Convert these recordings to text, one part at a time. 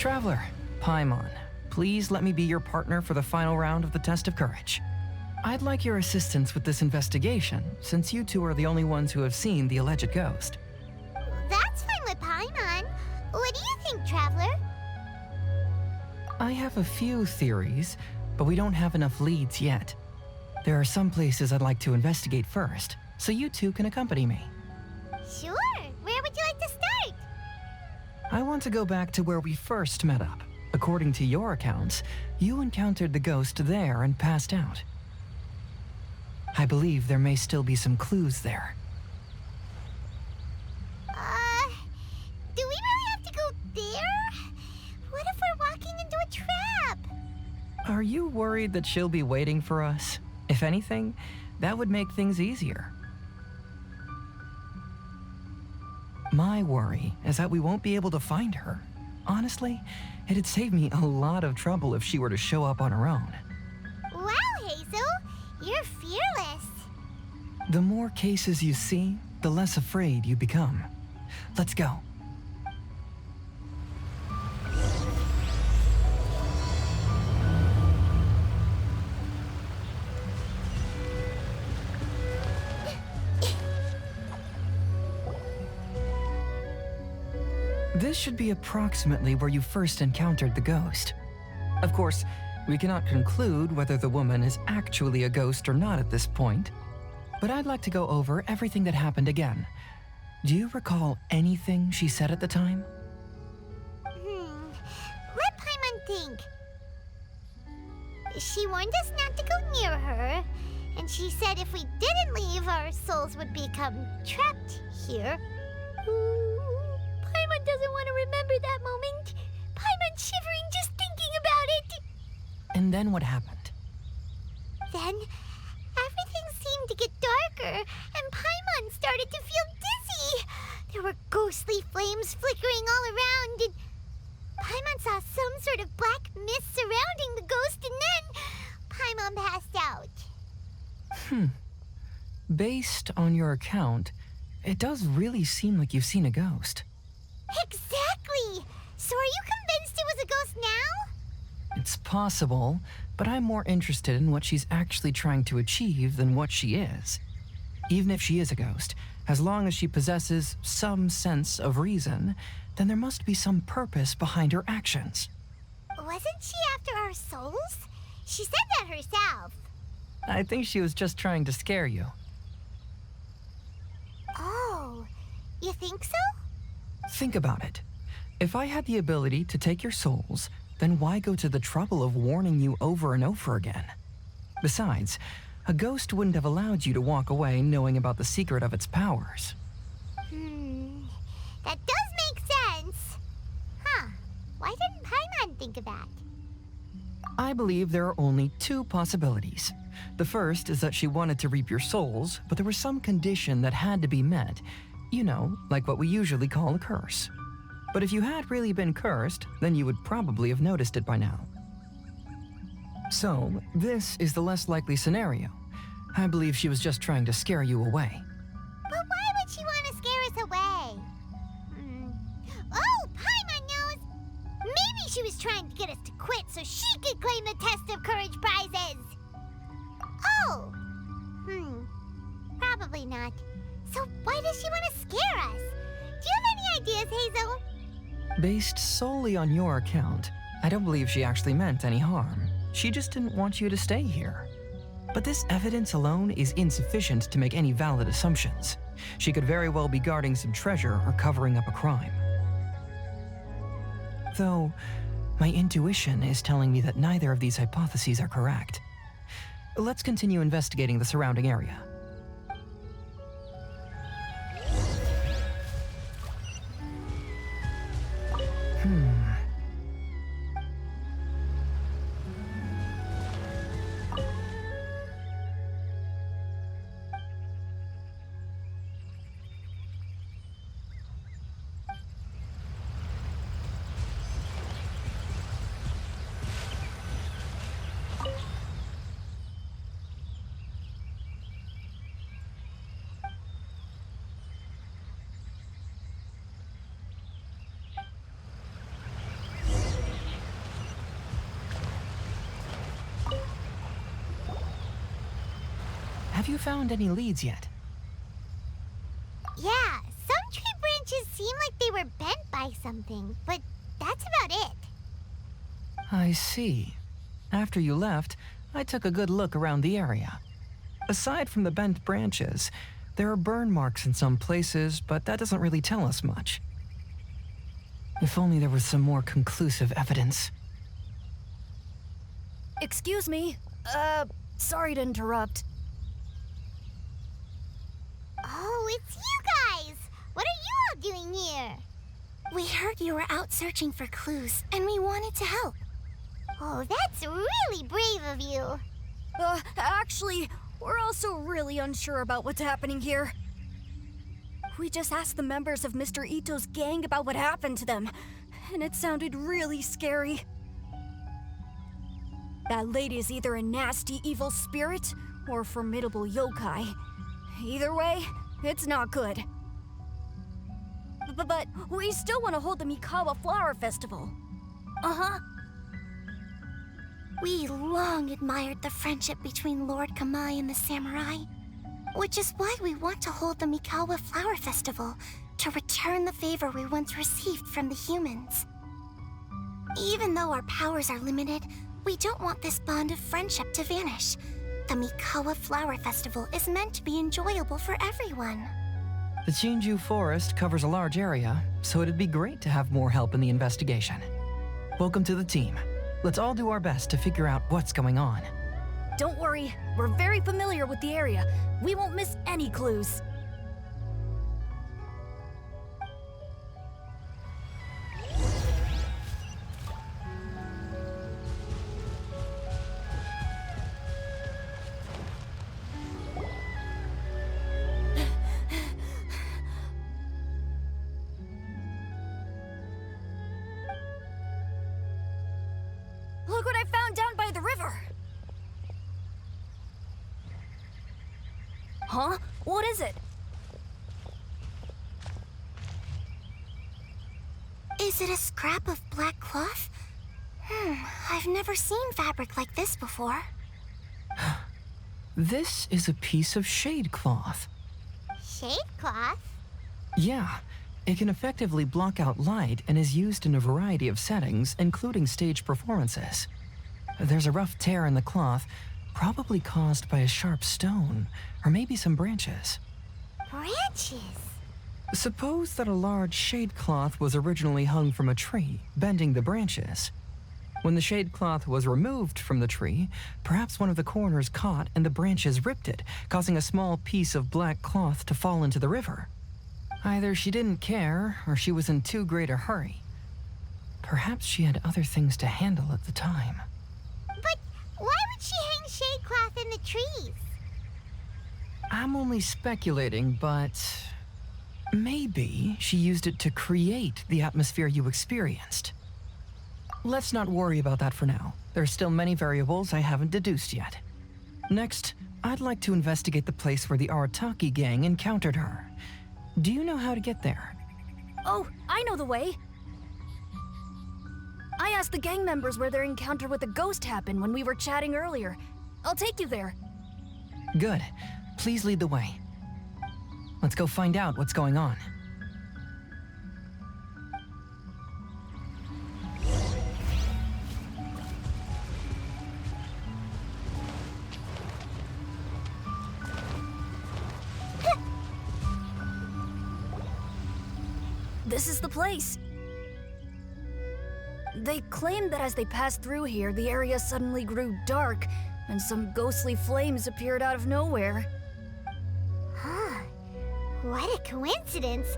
Traveler, Paimon, please let me be your partner for the final round of the test of courage. I'd like your assistance with this investigation, since you two are the only ones who have seen the alleged ghost. That's fine with Paimon. What do you think, Traveler? I have a few theories, but we don't have enough leads yet. There are some places I'd like to investigate first, so you two can accompany me. Sure. Where would you like to start? I want to go back to where we first met up. According to your accounts, you encountered the ghost there and passed out. I believe there may still be some clues there. Do we really have to go there? What if we're walking into a trap? Are you worried that she'll be waiting for us? If anything, that would make things easier. My worry is that we won't be able to find her. Honestly, it'd save me a lot of trouble if she were to show up on her own. Wow, Hazel, you're fearless. The more cases you see, the less afraid you become. Let's go. This should be approximately where you first encountered the ghost. Of course, we cannot conclude whether the woman is actually a ghost or not at this point, but I'd like to go over everything that happened again. Do you recall anything she said at the time? Let Paimon think. She warned us not to go near her, and she said if we didn't leave, our souls would become trapped here. Paimon doesn't want to remember that moment. Paimon's shivering just thinking about it. And then what happened? Then, everything seemed to get darker, and Paimon started to feel dizzy. There were ghostly flames flickering all around, and Paimon saw some sort of black mist surrounding the ghost, and then Paimon passed out. Based on your account, it does really seem like you've seen a ghost. Exactly! So are you convinced it was a ghost now? It's possible, but I'm more interested in what she's actually trying to achieve than what she is. Even if she is a ghost, as long as she possesses some sense of reason, then there must be some purpose behind her actions. Wasn't she after our souls? She said that herself. I think she was just trying to scare you. Oh, you think so? Think about it. If I had the ability to take your souls, then why go to the trouble of warning you over and over again? Besides, a ghost wouldn't have allowed you to walk away knowing about the secret of its powers. That does make sense. Why didn't Paimon think of that? I believe there are only two possibilities. The first is that she wanted to reap your souls, but there was some condition that had to be met. You know, like what we usually call a curse. But if you had really been cursed, then you would probably have noticed it by now. So, this is the less likely scenario. I believe she was just trying to scare you away. But why would she want to scare us away? Oh, Paimon knows! Maybe she was trying to get us to quit so she could claim the Test of Courage prizes! Oh! Probably not. So why does she want to scare us? Do you have any ideas, Hazel? Based solely on your account, I don't believe she actually meant any harm. She just didn't want you to stay here. But this evidence alone is insufficient to make any valid assumptions. She could very well be guarding some treasure or covering up a crime. Though, my intuition is telling me that neither of these hypotheses are correct. Let's continue investigating the surrounding area. Have you found any leads yet? Yeah, some tree branches seem like they were bent by something, but that's about it. I see. After you left, I took a good look around the area. Aside from the bent branches, there are burn marks in some places, but that doesn't really tell us much. If only there was some more conclusive evidence. Excuse me. Sorry to interrupt. Oh, it's you guys! What are you all doing here? We heard you were out searching for clues, and we wanted to help. Oh, that's really brave of you. Actually, we're also really unsure about what's happening here. We just asked the members of Mr. Ito's gang about what happened to them, and it sounded really scary. That lady is either a nasty, evil spirit or a formidable yokai. Either way, it's not good. But we still want to hold the Mikawa Flower Festival. Uh-huh. We long admired the friendship between Lord Kamai and the samurai, which is why we want to hold the Mikawa Flower Festival to return the favor we once received from the humans. Even though our powers are limited, we don't want this bond of friendship to vanish. The Mikawa Flower Festival is meant to be enjoyable for everyone. The Chinju Forest covers a large area, so it'd be great to have more help in the investigation. Welcome to the team. Let's all do our best to figure out what's going on. Don't worry, we're very familiar with the area. We won't miss any clues. Look what I found down by the river! Huh? What is it? Is it a scrap of black cloth? I've never seen fabric like this before. This is a piece of shade cloth. Shade cloth? Yeah, it can effectively block out light and is used in a variety of settings, including stage performances. There's a rough tear in the cloth, probably caused by a sharp stone, or maybe some branches. Branches? Suppose that a large shade cloth was originally hung from a tree, bending the branches. When the shade cloth was removed from the tree, perhaps one of the corners caught and the branches ripped it, causing a small piece of black cloth to fall into the river. Either she didn't care, or she was in too great a hurry. Perhaps she had other things to handle at the time. But why would she hang shade cloth in the trees? I'm only speculating, but maybe she used it to create the atmosphere you experienced. Let's not worry about that for now. There's still many variables I haven't deduced yet. Next, I'd like to investigate the place where the Arataki gang encountered her. Do you know how to get there? Oh, I know the way. I asked the gang members where their encounter with the ghost happened when we were chatting earlier. I'll take you there. Good. Please lead the way. Let's go find out what's going on. This is the place. They claimed that as they passed through here, the area suddenly grew dark, and some ghostly flames appeared out of nowhere. Huh. What a coincidence.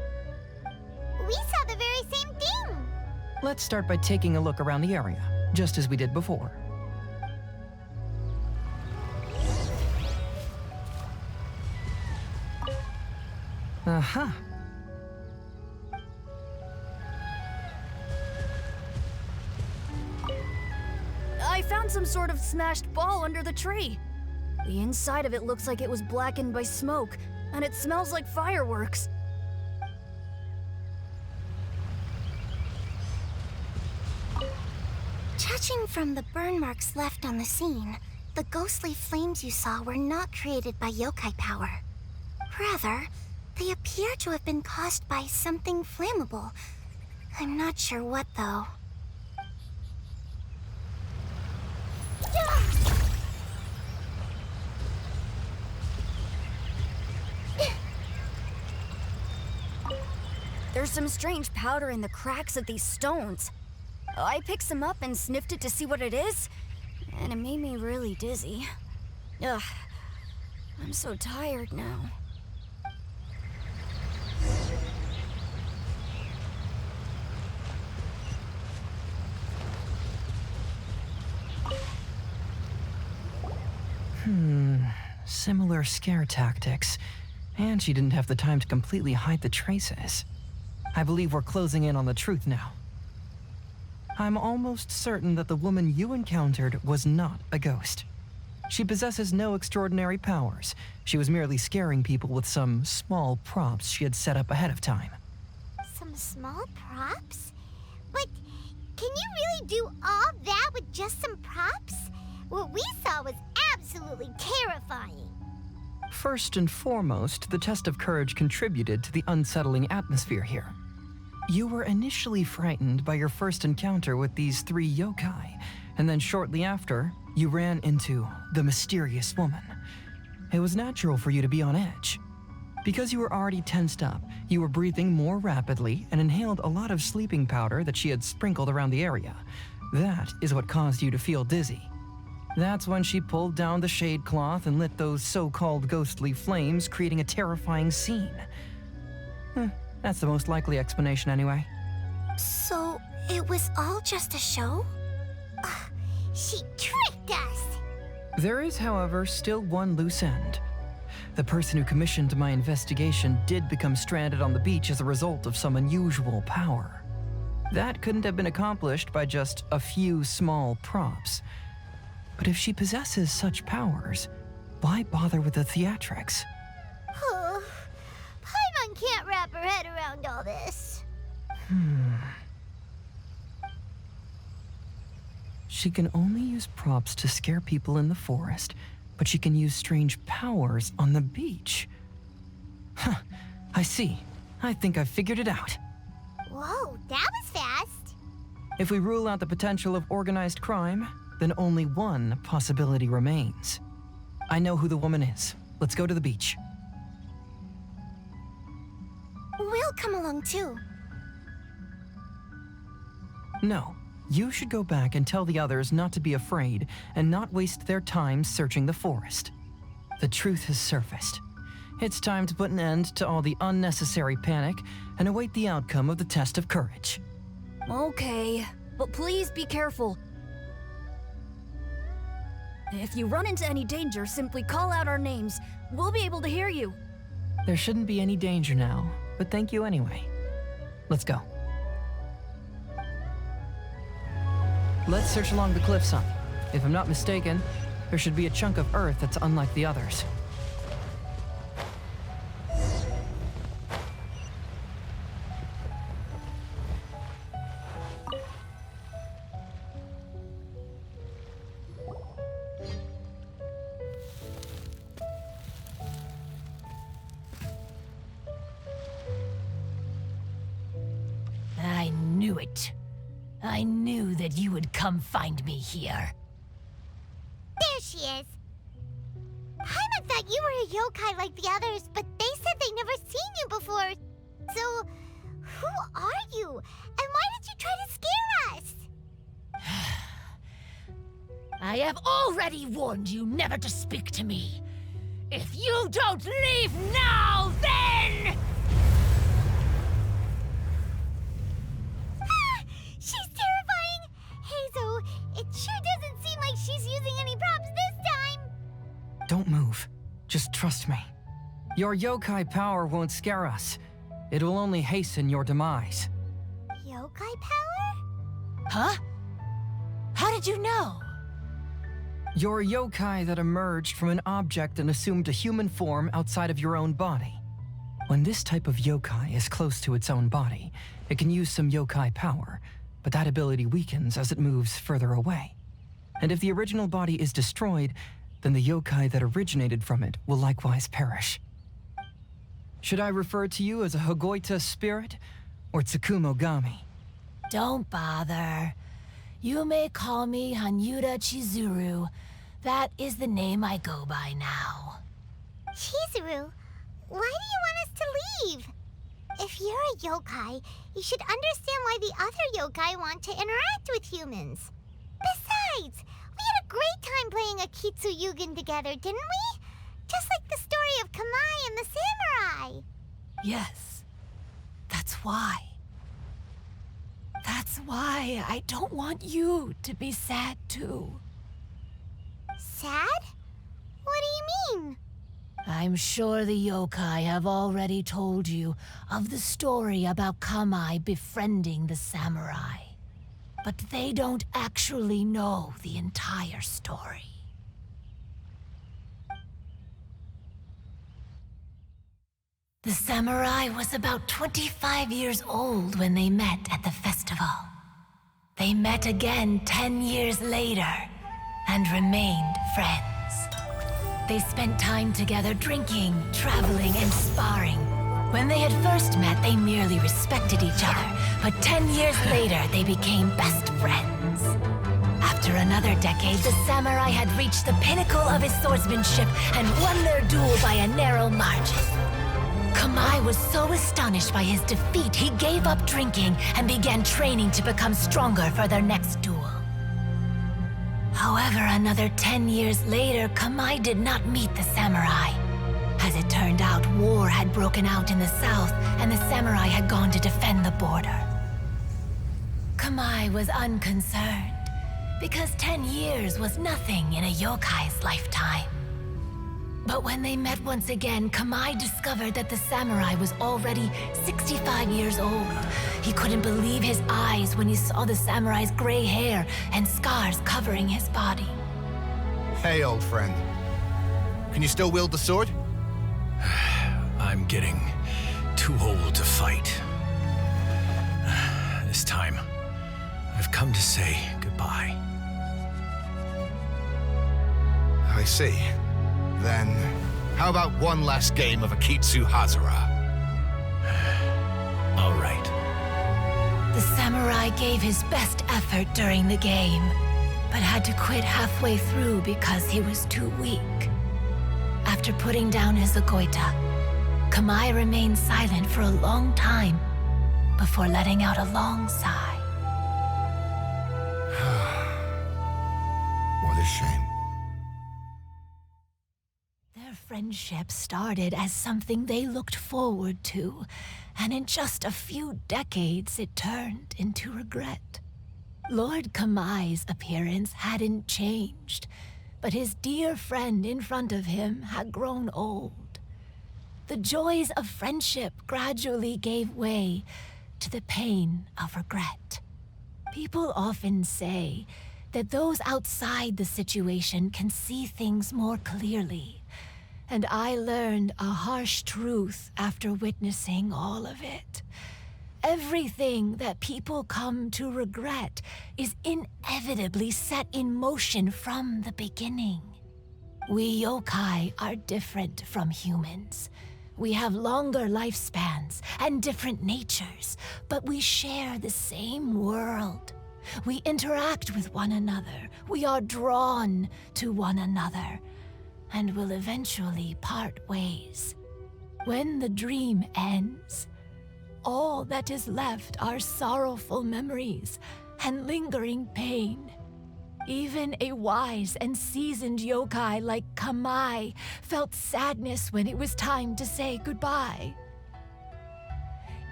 We saw the very same thing. Let's start by taking a look around the area, just as we did before. Aha. I found some sort of smashed ball under the tree. The inside of it looks like it was blackened by smoke, and it smells like fireworks. Judging from the burn marks left on the scene, The ghostly flames you saw were not created by yokai power. Rather, they appear to have been caused by something flammable. I'm not sure what, though. There's some strange powder in the cracks of these stones. I picked some up and sniffed it to see what it is, and it made me really dizzy. Ugh, I'm so tired now. Similar scare tactics. And she didn't have the time to completely hide the traces. I believe we're closing in on the truth now. I'm almost certain that the woman you encountered was not a ghost. She possesses no extraordinary powers. She was merely scaring people with some small props she had set up ahead of time. Some small props? But can you really do all that with just some props? What we saw was absolutely terrifying. First and foremost, the test of courage contributed to the unsettling atmosphere here. You were initially frightened by your first encounter with these 3 yokai, and then shortly after, you ran into the mysterious woman. It was natural for you to be on edge. Because you were already tensed up, you were breathing more rapidly and inhaled a lot of sleeping powder that she had sprinkled around the area. That is what caused you to feel dizzy. That's when she pulled down the shade cloth and lit those so-called ghostly flames, creating a terrifying scene. That's the most likely explanation anyway. So, it was all just a show? She tricked us! There is, however, still one loose end. The person who commissioned my investigation did become stranded on the beach as a result of some unusual power. That couldn't have been accomplished by just a few small props. But if she possesses such powers, why bother with the theatrics? Paimon can't wrap her head around all this. She can only use props to scare people in the forest, but she can use strange powers on the beach. I see. I think I've figured it out. Whoa, that was fast. If we rule out the potential of organized crime, then only one possibility remains. I know who the woman is. Let's go to the beach. We'll come along too. No, you should go back and tell the others not to be afraid and not waste their time searching the forest. The truth has surfaced. It's time to put an end to all the unnecessary panic and await the outcome of the test of courage. Okay, but please be careful. If you run into any danger, simply call out our names. We'll be able to hear you. There shouldn't be any danger now, but thank you anyway. Let's go. Let's search along the cliffside. If I'm not mistaken, there should be a chunk of earth that's unlike the others. I knew it. I knew that you would come find me here. There she is. Paimon thought you were a yokai like the others, but they said they never seen you before. So, who are you? And why did you try to scare us? I have already warned you never to speak to me. If you don't leave now, then... She's terrifying! Hazel, it sure doesn't seem like she's using any props this time! Don't move. Just trust me. Your yokai power won't scare us. It will only hasten your demise. Yokai power? Huh? How did you know? You're a yokai that emerged from an object and assumed a human form outside of your own body. When this type of yokai is close to its own body, it can use some yokai power, but that ability weakens as it moves further away. And if the original body is destroyed, then the yokai that originated from it will likewise perish. Should I refer to you as a Hagoita spirit or Tsukumogami? Don't bother. You may call me Hanyuda Chizuru. That is the name I go by now. Chizuru, why do you want us to leave? If you're a yokai, you should understand why the other yokai want to interact with humans. Besides, we had a great time playing Akitsu Yugen together, didn't we? Just like the story of Kamai and the samurai. Yes, that's why. That's why I don't want you to be sad too. Sad? What do you mean? I'm sure the yokai have already told you of the story about Kamai befriending the samurai. But they don't actually know the entire story. The samurai was about 25 years old when they met at the festival. They met again 10 years later and remained friends. They spent time together drinking, traveling, and sparring. When they had first met, they merely respected each other, but 10 years later, they became best friends. After another decade, the samurai had reached the pinnacle of his swordsmanship and won their duel by a narrow margin. Kamai was so astonished by his defeat, he gave up drinking and began training to become stronger for their next duel. However, another 10 years later, Kamai did not meet the samurai. As it turned out, war had broken out in the south, and the samurai had gone to defend the border. Kamai was unconcerned, because 10 years was nothing in a yokai's lifetime. But when they met once again, Kamai discovered that the samurai was already 65 years old. He couldn't believe his eyes when he saw the samurai's gray hair and scars covering his body. Hey, old friend. Can you still wield the sword? I'm getting too old to fight. This time, I've come to say goodbye. I see. Then, how about one last game of Akitsu Hazara? All right. The samurai gave his best effort during the game, but had to quit halfway through because he was too weak. After putting down his Agoita, Kamai remained silent for a long time before letting out a long sigh. What a shame. Their friendship started as something they looked forward to, and in just a few decades it turned into regret. Lord Kamai's appearance hadn't changed, but his dear friend in front of him had grown old. The joys of friendship gradually gave way to the pain of regret. People often say that those outside the situation can see things more clearly, and I learned a harsh truth after witnessing all of it. Everything that people come to regret is inevitably set in motion from the beginning. We yokai are different from humans. We have longer lifespans and different natures, but we share the same world. We interact with one another. We are drawn to one another, and will eventually part ways. When the dream ends, all that is left are sorrowful memories and lingering pain. Even a wise and seasoned yokai like Kamai felt sadness when it was time to say goodbye.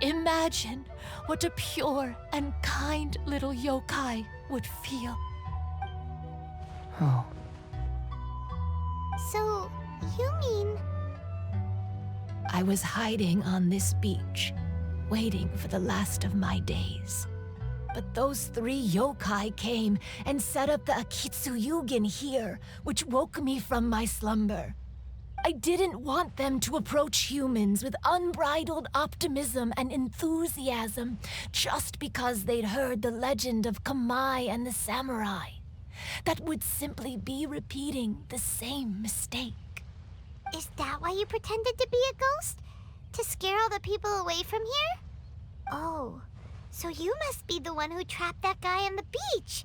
Imagine what a pure and kind little yokai would feel. Oh, So, you mean... I was hiding on this beach, waiting for the last of my days. But those 3 yokai came and set up the Akitsu Yugen here, which woke me from my slumber. I didn't want them to approach humans with unbridled optimism and enthusiasm just because they'd heard the legend of Kamai and the samurai. that would simply be repeating the same mistake. Is that why you pretended to be a ghost? To scare all the people away from here? Oh, so you must be the one who trapped that guy on the beach.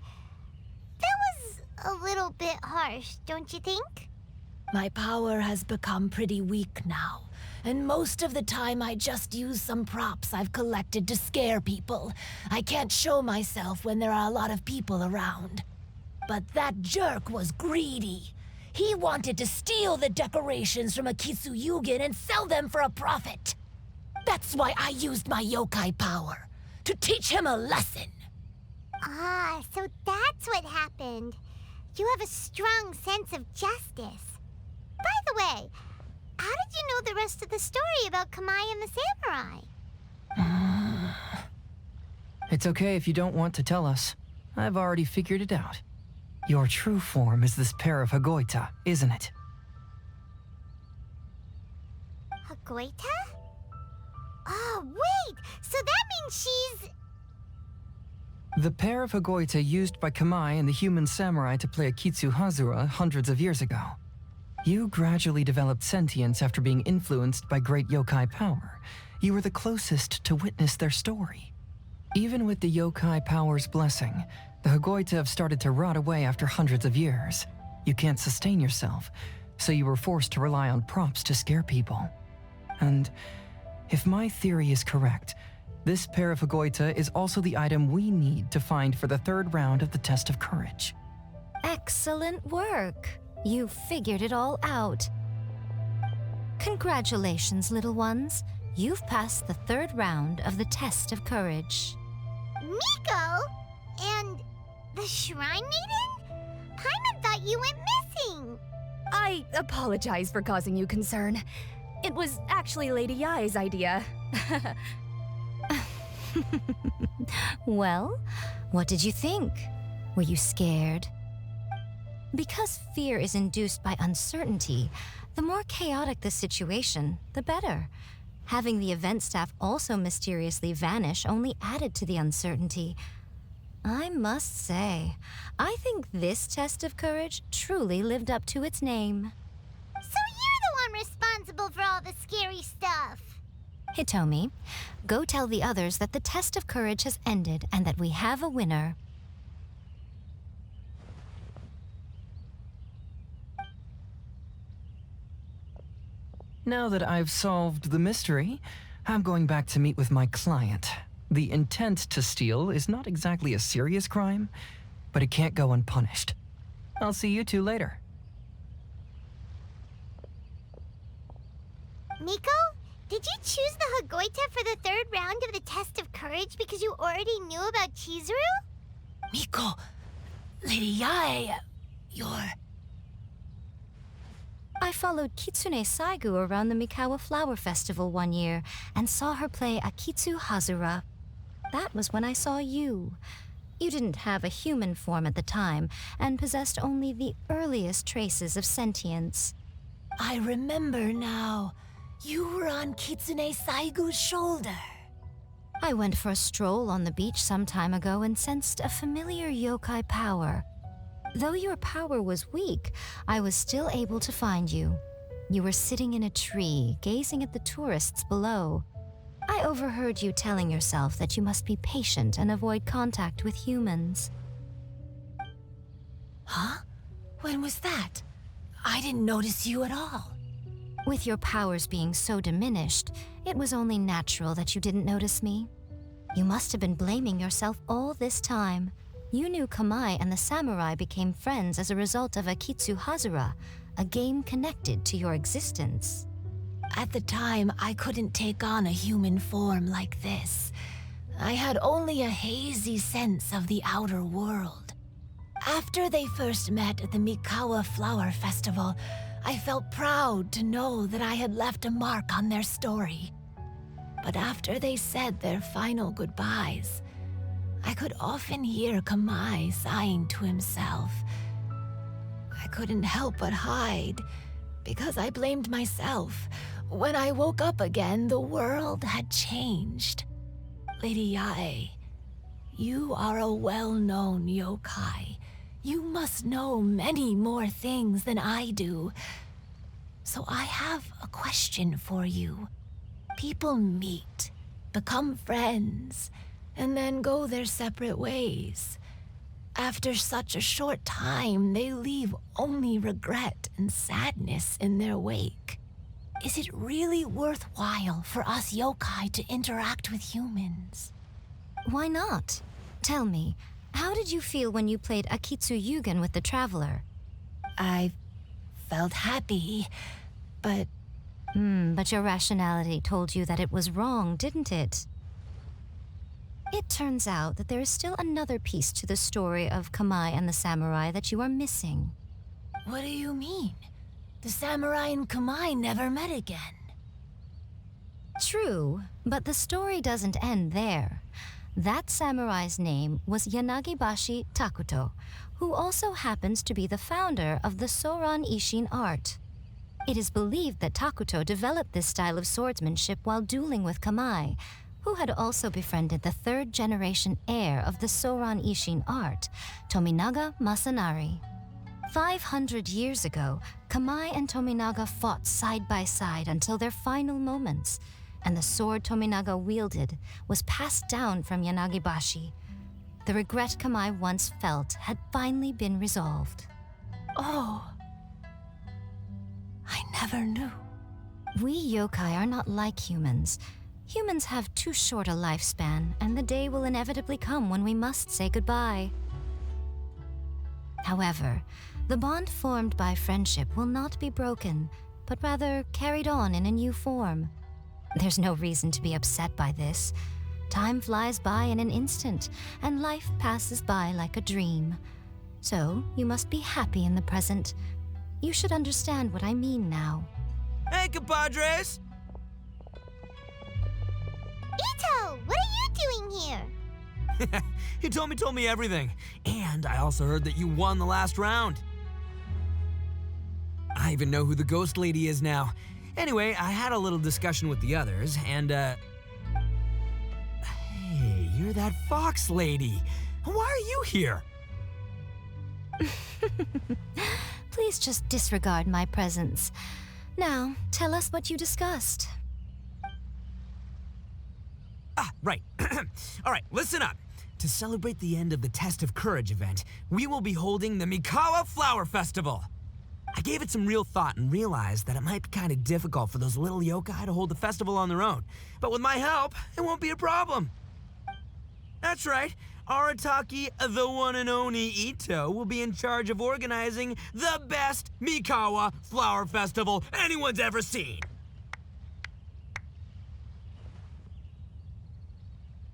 That was a little bit harsh, don't you think? My power has become pretty weak now, and most of the time I just use some props I've collected to scare people. I can't show myself when there are a lot of people around. But that jerk was greedy. He wanted to steal the decorations from Akitsu and sell them for a profit. That's why I used my yokai power, to teach him a lesson. Ah, so that's what happened. You have a strong sense of justice. By the way, how did you know the rest of the story about Kamai and the samurai? It's okay if you don't want to tell us. I've already figured it out. Your true form is this pair of Hagoita, isn't it? Hagoita? Oh, wait! So that means she's... The pair of Hagoita used by Kamai and the human samurai to play Akitsu Hazura hundreds of years ago. You gradually developed sentience after being influenced by great yokai power. You were the closest to witness their story. Even with the yokai power's blessing, the Hagoita have started to rot away after hundreds of years. You can't sustain yourself, so you were forced to rely on props to scare people. And if my theory is correct, this pair of Hagoita is also the item we need to find for the third round of the test of courage. Excellent work. You figured it all out. Congratulations, little ones. You've passed the third round of the test of courage. Miko? And the Shrine Maiden? Paimon thought you went missing. I apologize for causing you concern. It was actually Lady Yai's idea. Well, what did you think? Were you scared? Because fear is induced by uncertainty, the more chaotic the situation, the better. Having the event staff also mysteriously vanish only added to the uncertainty. I must say, I think this test of courage truly lived up to its name. So you're the one responsible for all the scary stuff. Hitomi, go tell the others that the test of courage has ended and that we have a winner. Now that I've solved the mystery, I'm going back to meet with my client. The intent to steal is not exactly a serious crime, but it can't go unpunished. I'll see you two later. Miko, did you choose the Hagoita for the third round of the test of courage because you already knew about Chizuru? Miko, Lady Yai, you're... I followed Kitsune Saigu around the Mikawa Flower Festival one year and saw her play Akitsu Hazura. That was when I saw you. You didn't have a human form at the time and possessed only the earliest traces of sentience. I remember now. You were on Kitsune Saigu's shoulder. I went for a stroll on the beach some time ago and sensed a familiar yokai power. Though your power was weak, I was still able to find you. You were sitting in a tree, gazing at the tourists below. I overheard you telling yourself that you must be patient and avoid contact with humans. Huh? When was that? I didn't notice you at all. With your powers being so diminished, it was only natural that you didn't notice me. You must have been blaming yourself all this time. You knew Kamai and the samurai became friends as a result of Akitsu Hazura, a game connected to your existence. At the time, I couldn't take on a human form like this. I had only a hazy sense of the outer world. After they first met at the Mikawa Flower Festival, I felt proud to know that I had left a mark on their story. But after they said their final goodbyes, I could often hear Kamai sighing to himself. I couldn't help but hide, because I blamed myself. When I woke up again, the world had changed. Lady Yae, you are a well-known yokai. You must know many more things than I do. So I have a question for you. People meet, become friends, and then go their separate ways. After such a short time, they leave only regret and sadness in their wake. Is it really worthwhile for us yokai to interact with humans? Why not? Tell me, how did you feel when you played Akitsu Yugen with the Traveler? I felt happy, but... But your rationality told you that it was wrong, didn't it? It turns out that there is still another piece to the story of Kamai and the samurai that you are missing. What do you mean? The samurai and Kamai never met again. True, but the story doesn't end there. That samurai's name was Yanagibashi Takuto, who also happens to be the founder of the Soran Ishin art. It is believed that Takuto developed this style of swordsmanship while dueling with Kamai, who had also befriended the third-generation heir of the Soran Ishin art, Tominaga Masanari. 500 years ago, Kamai and Tominaga fought side by side until their final moments, and the sword Tominaga wielded was passed down from Yanagibashi. The regret Kamai once felt had finally been resolved. Oh. I never knew. We yokai are not like humans. Humans have too short a lifespan, and the day will inevitably come when we must say goodbye. However, the bond formed by friendship will not be broken, but rather carried on in a new form. There's no reason to be upset by this. Time flies by in an instant, and life passes by like a dream. So, you must be happy in the present. You should understand what I mean now. Hey, compadres! Ito, what are you doing here? You told me everything. And I also heard that you won the last round. I even know who the ghost lady is now. Anyway, I had a little discussion with the others, and, Hey, you're that fox lady. Why are you here? Please just disregard my presence. Now, tell us what you discussed. Right. All right, listen up. To celebrate the end of the Test of Courage event, we will be holding the Mikawa Flower Festival. I gave it some real thought and realized that it might be kind of difficult for those little yokai to hold the festival on their own. But with my help, it won't be a problem. That's right. Arataki, the one and only Ito, will be in charge of organizing the best Mikawa Flower Festival anyone's ever seen.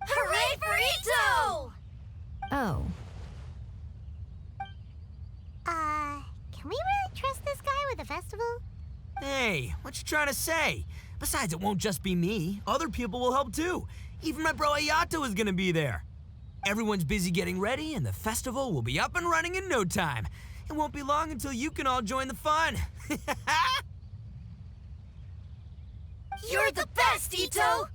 Hooray for Ito! Oh. Can we really trust this guy with a festival? Hey, what you trying to say? Besides, it won't just be me. Other people will help too. Even my bro Ayato is gonna be there. Everyone's busy getting ready, and the festival will be up and running in no time. It won't be long until you can all join the fun. You're the best, Ito!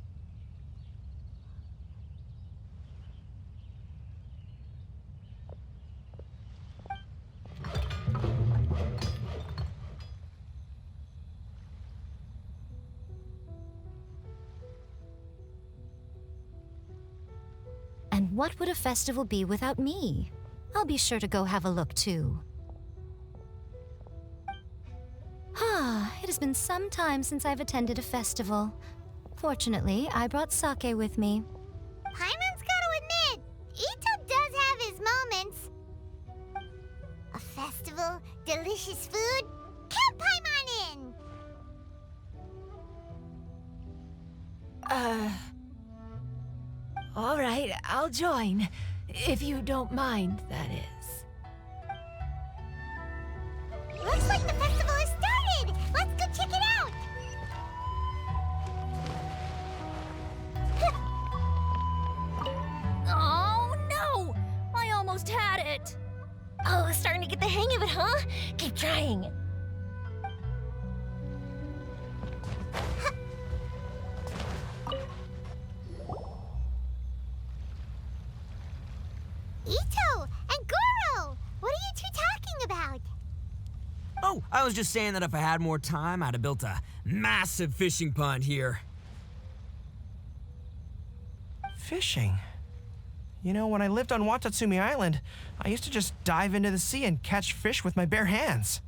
And what would a festival be without me? I'll be sure to go have a look too. It has been some time since I've attended a festival. Fortunately, I brought sake with me. Paimon's gotta admit, Ito does have his moments. A festival, delicious food, count Paimon in! All right, I'll join. If you don't mind, that is. Looks like the festival has started! Let's go check it out! Oh no! I almost had it! Oh, starting to get the hang of it, huh? Keep trying. Ito and Goro! What are you I was just saying that if I had more time, I'd have built a massive fishing pond here. Fishing? You know, when I lived on Watatsumi Island, I used to just dive into the sea and catch fish with my bare hands.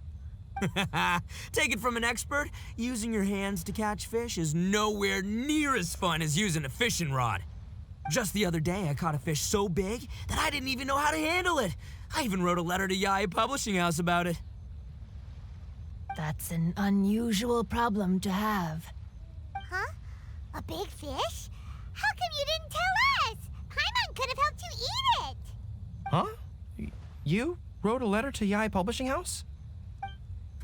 Take it from an expert, using your hands to catch fish is nowhere near as fun as using a fishing rod. Just the other day, I caught a fish so big that I didn't even know how to handle it. I even wrote a letter to Yae Publishing House about it. That's an unusual problem to have. Huh? A big fish? How come you didn't tell us? Paimon could have helped you eat it. Huh? You wrote a letter to Yae Publishing House?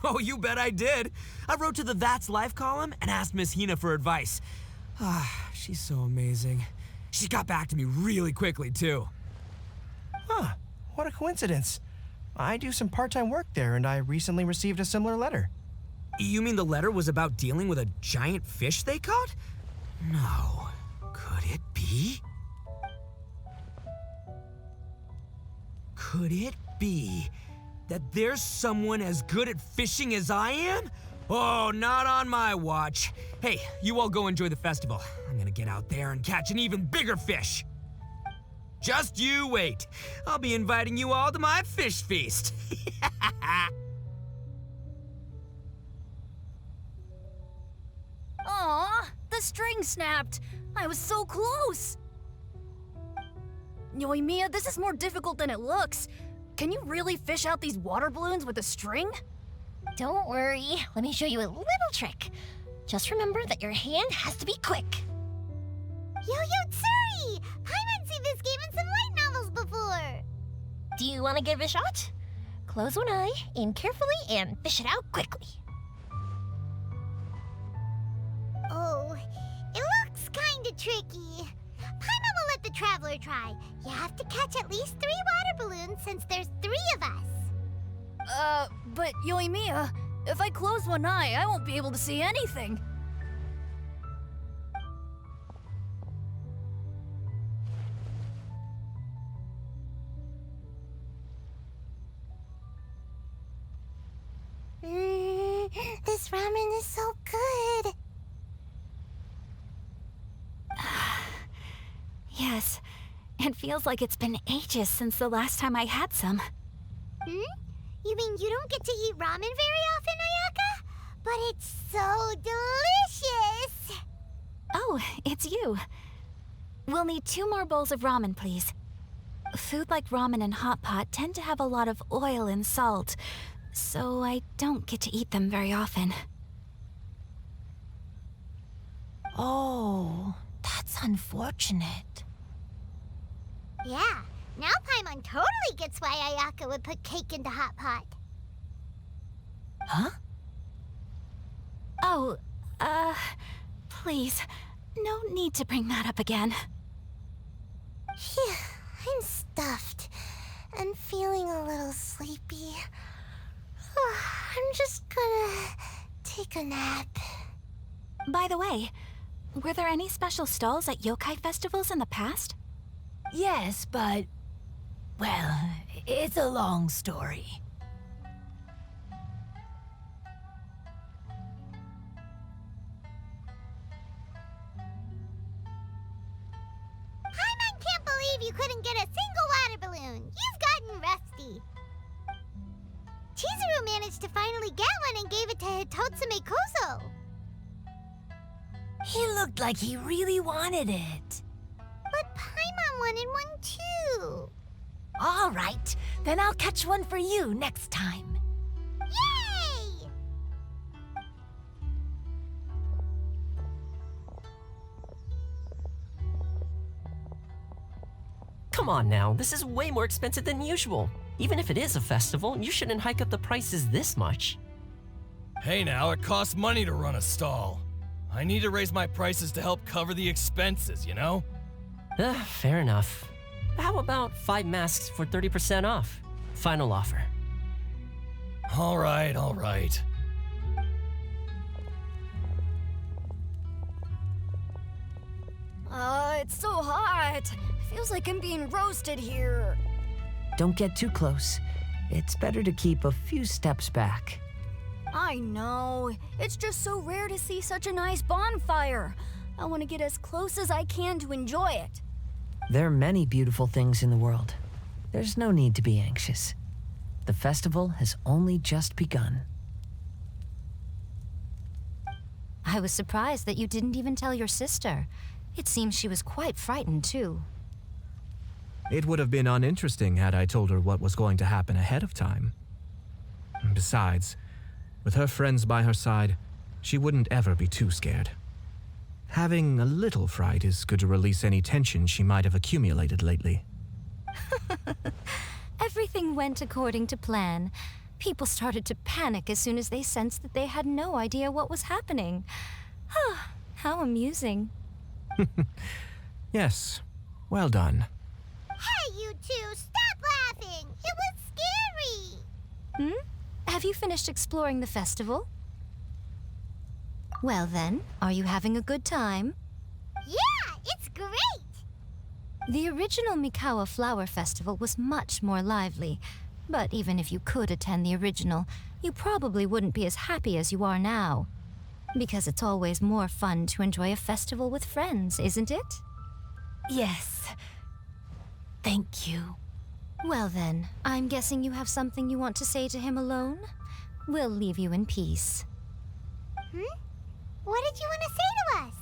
Oh, you bet I did. I wrote to the That's Life column and asked Miss Hina for advice. She's so amazing. She got back to me really quickly, too. Huh, what a coincidence. I do some part-time work there, and I recently received a similar letter. You mean the letter was about dealing with a giant fish they caught? No. Could it be? Could it be that there's someone as good at fishing as I am? Oh, not on my watch. Hey, you all go enjoy the festival. I'm gonna get out there and catch an even bigger fish. Just you wait. I'll be inviting you all to my fish feast. Aw, the string snapped. I was so close. Yoimiya, this is more difficult than it looks. Can you really fish out these water balloons with a string? Don't worry, let me show you a little trick. Just remember that your hand has to be quick. Yo-Yo Tsuri! Paimon's seen this game in some light novels before. Do you want to give it a shot? Close one eye, aim carefully, and fish it out quickly. Oh, it looks kinda tricky. Paimon will let the traveler try. You have to catch at least 3 water balloons since there's 3 of us. But Yoimiya, if I close one eye, I won't be able to see anything. This ramen is so good. Yes, it feels like it's been ages since the last time I had some. You mean you don't get to eat ramen very often, Ayaka? But it's so delicious! Oh, it's you. We'll need 2 more bowls of ramen, please. Food like ramen and hot pot tend to have a lot of oil and salt, so I don't get to eat them very often. Oh, that's unfortunate. Yeah, now Paimon totally gets why Ayaka would put cake into hot pot. Huh? Oh, please, no need to bring that up again. Phew, I'm stuffed and feeling a little sleepy. I'm just gonna take a nap. By the way, were there any special stalls at yokai festivals in the past? Yes, but... well, it's a long story. Paimon can't believe you couldn't get a single water balloon. You've gotten rusty. Chizuru managed to finally get one and gave it to Hitotsume Kozo. He looked like he really wanted it. But Paimon wanted one too. All right, then I'll catch one for you next time. Yay! Come on now, this is way more expensive than usual. Even if it is a festival, you shouldn't hike up the prices this much. Hey now, it costs money to run a stall. I need to raise my prices to help cover the expenses, you know? Fair enough. How about 5 masks for 30% off? Final offer. All right, all right. It's so hot. Feels like I'm being roasted here. Don't get too close. It's better to keep a few steps back. I know. It's just so rare to see such a nice bonfire. I want to get as close as I can to enjoy it. There are many beautiful things in the world. There's no need to be anxious. The festival has only just begun. I was surprised that you didn't even tell your sister. It seems she was quite frightened, too. It would have been uninteresting had I told her what was going to happen ahead of time. Besides, with her friends by her side, she wouldn't ever be too scared. Having a little fright is good to release any tension she might have accumulated lately. Everything went according to plan. People started to panic as soon as they sensed that they had no idea what was happening. How amusing. Yes, well done. Hey, you two, stop laughing! It was scary! Have you finished exploring the festival? Well then, are you having a good time? Yeah, it's great! The original Mikawa Flower Festival was much more lively, but even if you could attend the original, you probably wouldn't be as happy as you are now. Because it's always more fun to enjoy a festival with friends, isn't it? Yes. Thank you. Well then, I'm guessing you have something you want to say to him alone? We'll leave you in peace. What did you want to say to us?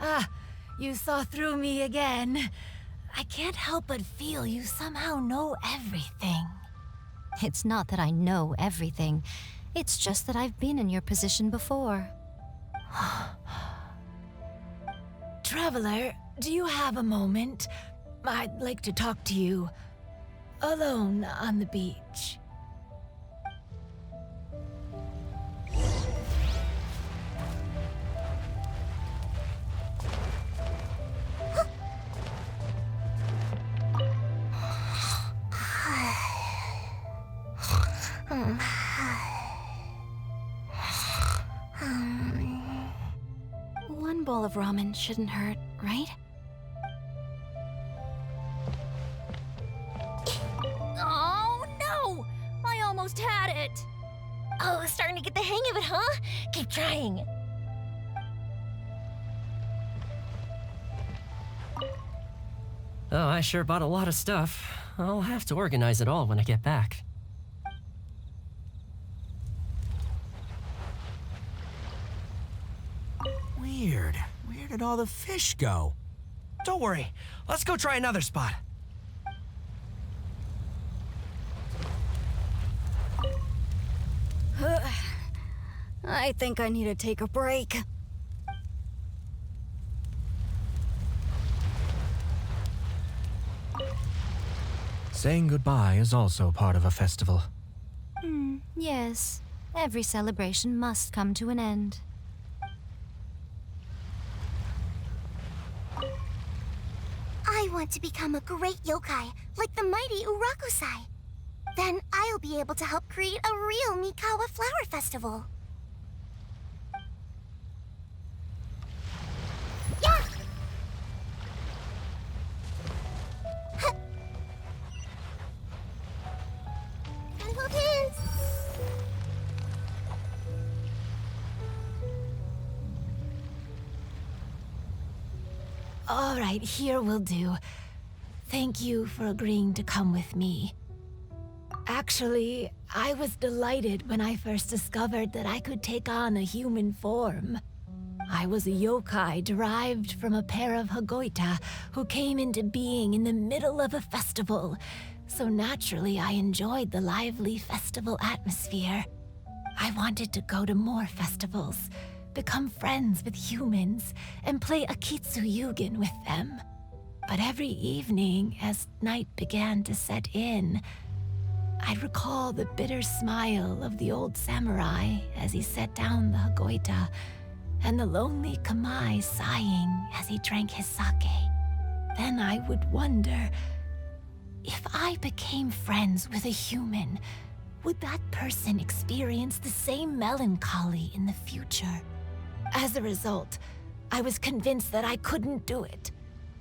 Ah, you saw through me again. I can't help but feel you somehow know everything. It's not that I know everything. It's just that I've been in your position before. Traveler, do you have a moment? I'd like to talk to you. Alone on the beach. One bowl of ramen shouldn't hurt, right? Oh, no! I almost had it! Oh, starting to get the hang of it, huh? Keep trying. Oh, I sure bought a lot of stuff. I'll have to organize it all when I get back. Weird. Where did all the fish go? Don't worry. Let's go try another spot. I think I need to take a break. Saying goodbye is also part of a festival. Yes. Every celebration must come to an end. I want to become a great yokai, like the mighty Urakusai. Then I'll be able to help create a real Mikawa Flower Festival. Yeah! Huh. Gotta hold hands. All right, here will do. Thank you for agreeing to come with me. Actually, I was delighted when I first discovered that I could take on a human form. I was a yokai derived from a pair of Hagoita who came into being in the middle of a festival, so naturally I enjoyed the lively festival atmosphere. I wanted to go to more festivals, become friends with humans, and play Akitsu with them. But every evening, as night began to set in, I'd recall the bitter smile of the old samurai as he set down the Hagoita, and the lonely Kamai sighing as he drank his sake. Then I would wonder, if I became friends with a human, would that person experience the same melancholy in the future? As a result, I was convinced that I couldn't do it.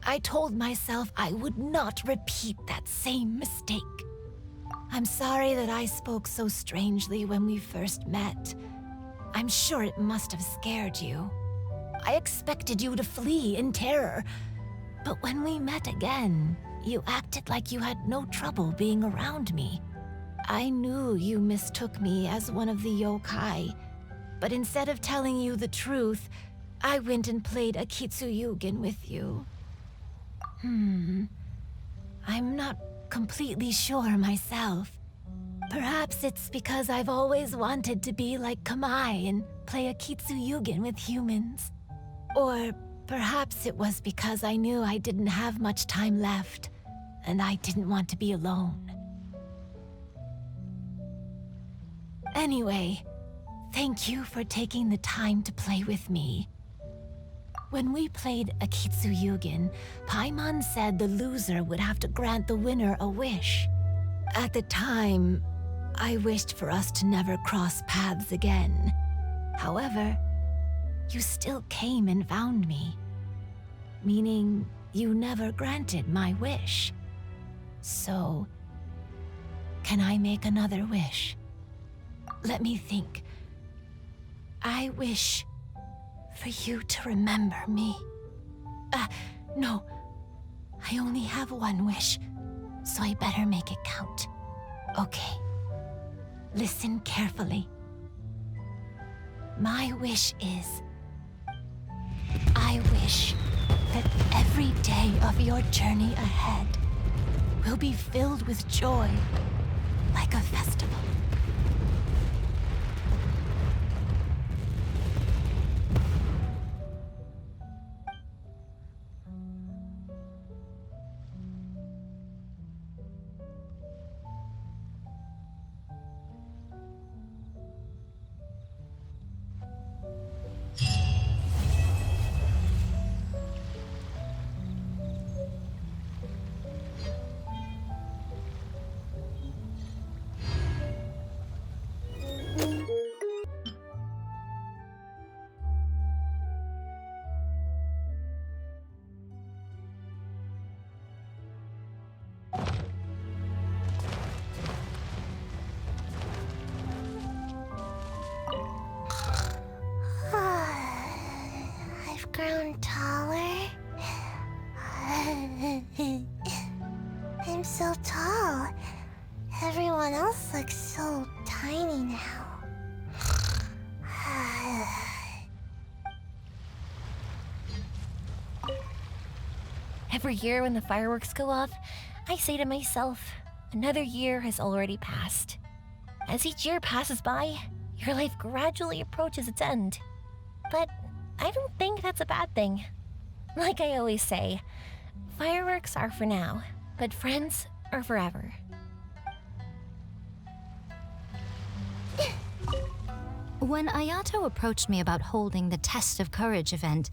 I told myself I would not repeat that same mistake. I'm sorry that I spoke so strangely when we first met. I'm sure it must have scared you. I expected you to flee in terror, but when we met again, you acted like you had no trouble being around me. I knew you mistook me as one of the yokai, but instead of telling you the truth, I went and played Akitsu with you. I'm not completely sure myself. Perhaps it's because I've always wanted to be like Kamai and play Akitsu with humans. Or perhaps it was because I knew I didn't have much time left, and I didn't want to be alone. Anyway, thank you for taking the time to play with me. When we played Akitsu Paimon said the loser would have to grant the winner a wish. At the time, I wished for us to never cross paths again. However, you still came and found me, meaning you never granted my wish. So, can I make another wish? Let me think. I wish for you to remember me. No. I only have one wish, so I better make it count. Okay. Listen carefully. My wish is, I wish that every day of your journey ahead will be filled with joy, like a festival. I've grown taller. I'm so tall. Everyone else looks so tiny now. Every year when the fireworks go off, I say to myself, another year has already passed. As each year passes by, your life gradually approaches its end. But I don't think that's a bad thing. Like I always say, fireworks are for now, but friends are forever. When Ayato approached me about holding the Test of Courage event,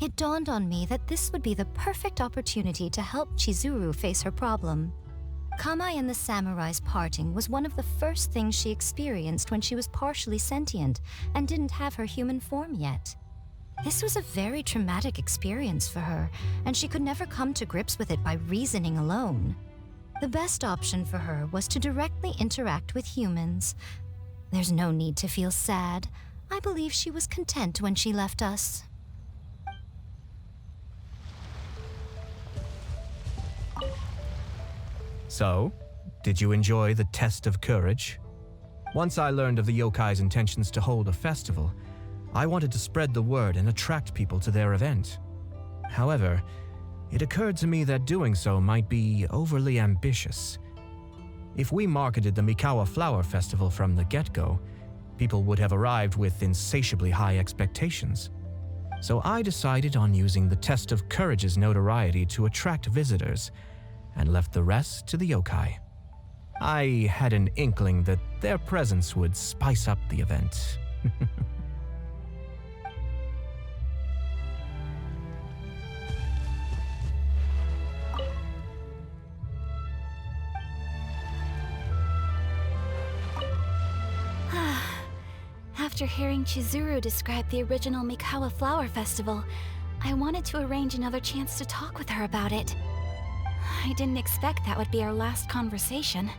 it dawned on me that this would be the perfect opportunity to help Chizuru face her problem. Kamai and the samurai's parting was one of the first things she experienced when she was partially sentient and didn't have her human form yet. This was a very traumatic experience for her, and she could never come to grips with it by reasoning alone. The best option for her was to directly interact with humans. There's no need to feel sad. I believe she was content when she left us. So, did you enjoy the Test of Courage? Once I learned of the yokai's intentions to hold a festival, I wanted to spread the word and attract people to their event. However, it occurred to me that doing so might be overly ambitious. If we marketed the Mikawa Flower Festival from the get-go, people would have arrived with insatiably high expectations. So I decided on using the Test of Courage's notoriety to attract visitors, and left the rest to the yokai. I had an inkling that their presence would spice up the event. After hearing Chizuru describe the original Mikawa Flower Festival, I wanted to arrange another chance to talk with her about it. I didn't expect that would be our last conversation.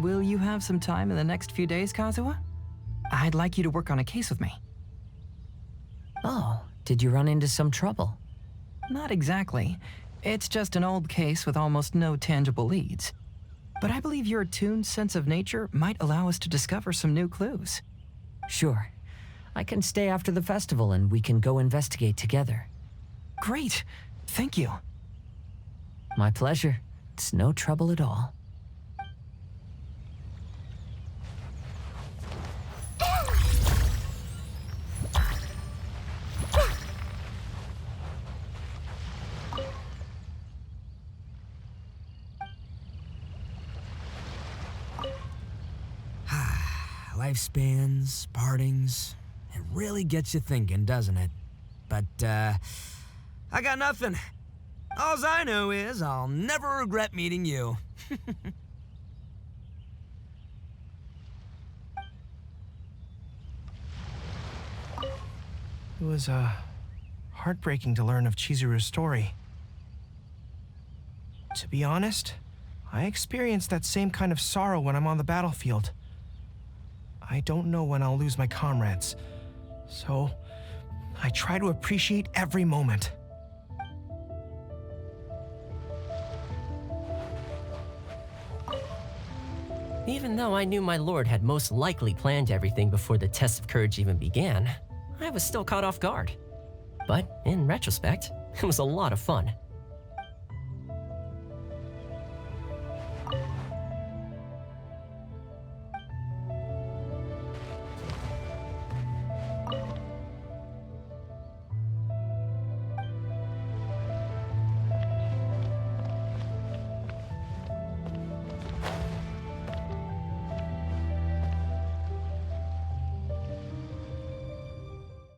Will you have some time in the next few days, Kazuha? I'd like you to work on a case with me. Oh, did you run into some trouble? Not exactly. It's just an old case with almost no tangible leads. But I believe your attuned sense of nature might allow us to discover some new clues. Sure. I can stay after the festival and we can go investigate together. Great. Thank you. My pleasure. It's no trouble at all. Lifespans, partings, it really gets you thinking, doesn't it? But, I got nothing. Alls I know is I'll never regret meeting you. It was, heartbreaking to learn of Chizuru's story. To be honest, I experienced that same kind of sorrow when I'm on the battlefield. I don't know when I'll lose my comrades, so I try to appreciate every moment. Even though I knew my lord had most likely planned everything before the test of courage even began, I was still caught off guard. But in retrospect, it was a lot of fun.